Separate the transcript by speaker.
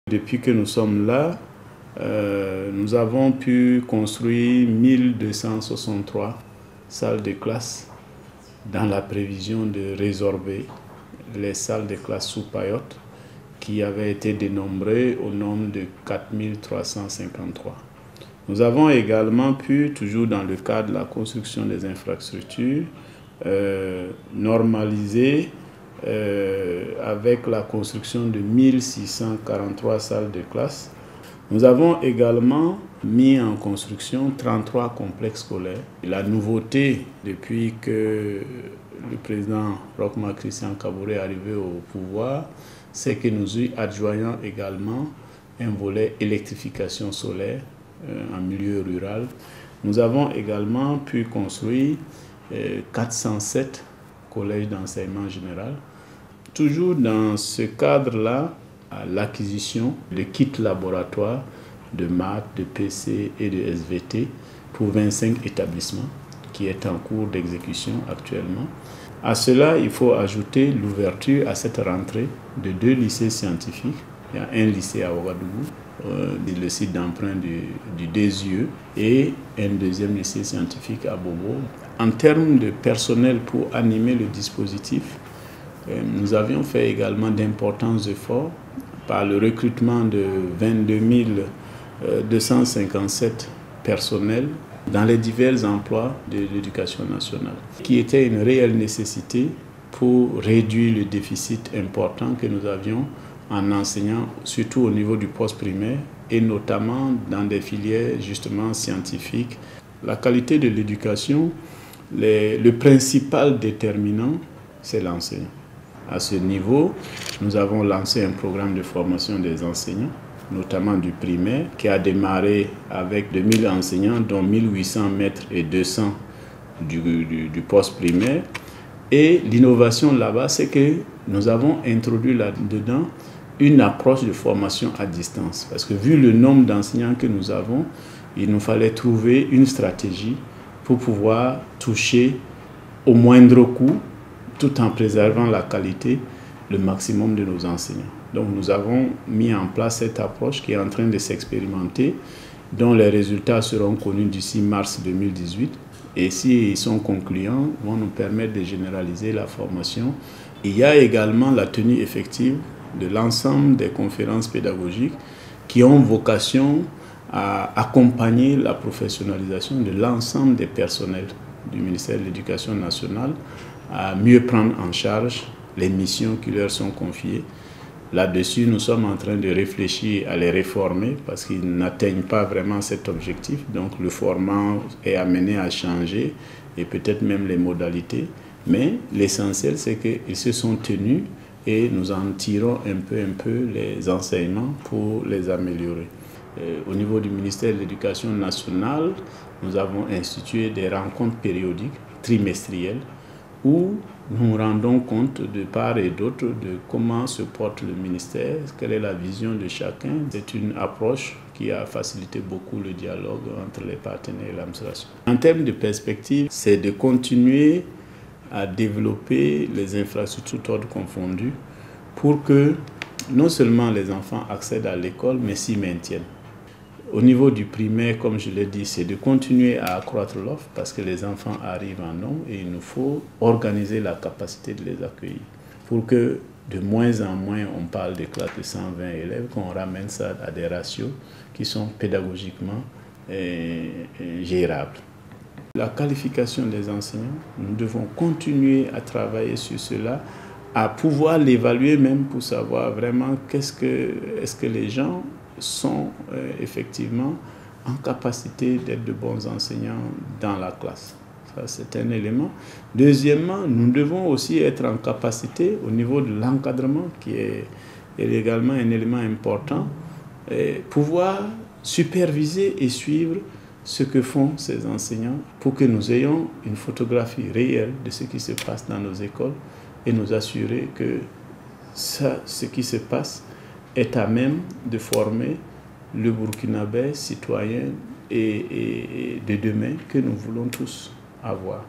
Speaker 1: Depuis que nous sommes là, nous avons pu construire 1263 salles de classe dans la prévision de résorber les salles de classe sous Payotte qui avaient été dénombrées au nombre de 4353. Nous avons également pu, toujours dans le cadre de la construction des infrastructures, normaliser avec la construction de 1643 salles de classe. Nous avons également mis en construction 33 complexes scolaires. La nouveauté depuis que le président Roch Marc Christian Kaboré est arrivé au pouvoir, c'est que nous y adjoignons également un volet électrification solaire en milieu rural. Nous avons également pu construire 407 collèges d'enseignement général. Toujours dans ce cadre-là, l'acquisition de kits laboratoires de maths, de PC et de SVT pour 25 établissements qui est en cours d'exécution actuellement. À cela, il faut ajouter l'ouverture à cette rentrée de 2 lycées scientifiques. Il y a un lycée à Ouagadougou, le site d'emprunt du DSUE, et un deuxième lycée scientifique à Bobo. En termes de personnel pour animer le dispositif, nous avions fait également d'importants efforts par le recrutement de 22 257 personnels dans les divers emplois de l'éducation nationale, qui était une réelle nécessité pour réduire le déficit important que nous avions en enseignant, surtout au niveau du post-primaire et notamment dans des filières justement scientifiques. La qualité de l'éducation, le principal déterminant, c'est l'enseignant. À ce niveau, nous avons lancé un programme de formation des enseignants, notamment du primaire, qui a démarré avec 2000 enseignants, dont 1800 maîtres et 200 du post-primaire. Et l'innovation là-bas, c'est que nous avons introduit là-dedans une approche de formation à distance. Parce que vu le nombre d'enseignants que nous avons, il nous fallait trouver une stratégie pour pouvoir toucher au moindre coût, tout en préservant la qualité, le maximum de nos enseignants. Donc nous avons mis en place cette approche qui est en train de s'expérimenter, dont les résultats seront connus d'ici mars 2018. Et s'ils sont concluants, vont nous permettre de généraliser la formation. Il y a également la tenue effective de l'ensemble des conférences pédagogiques qui ont vocation à accompagner la professionnalisation de l'ensemble des personnels du ministère de l'Éducation nationale, à mieux prendre en charge les missions qui leur sont confiées. Là-dessus, nous sommes en train de réfléchir à les réformer parce qu'ils n'atteignent pas vraiment cet objectif. Donc le format est amené à changer et peut-être même les modalités. Mais l'essentiel, c'est qu'ils se sont tenus et nous en tirons un peu les enseignements pour les améliorer. Au niveau du ministère de l'Éducation nationale, nous avons institué des rencontres périodiques, trimestrielles, où nous nous rendons compte de part et d'autre de comment se porte le ministère, quelle est la vision de chacun. C'est une approche qui a facilité beaucoup le dialogue entre les partenaires et l'administration. En termes de perspective, c'est de continuer à développer les infrastructures toutes confondues pour que non seulement les enfants accèdent à l'école, mais s'y maintiennent. Au niveau du primaire, comme je l'ai dit, c'est de continuer à accroître l'offre parce que les enfants arrivent en nombre et il nous faut organiser la capacité de les accueillir pour que de moins en moins on parle de classes de 120 élèves, qu'on ramène ça à des ratios qui sont pédagogiquement gérables. La qualification des enseignants, nous devons continuer à travailler sur cela, à pouvoir l'évaluer même pour savoir vraiment est-ce que les gens sont effectivement en capacité d'être de bons enseignants dans la classe. Ça, c'est un élément. Deuxièmement, nous devons aussi être en capacité au niveau de l'encadrement, qui est également un élément important, pouvoir superviser et suivre ce que font ces enseignants pour que nous ayons une photographie réelle de ce qui se passe dans nos écoles et nous assurer que ce qui se passe est à même de former le Burkinabé citoyen et de demain que nous voulons tous avoir.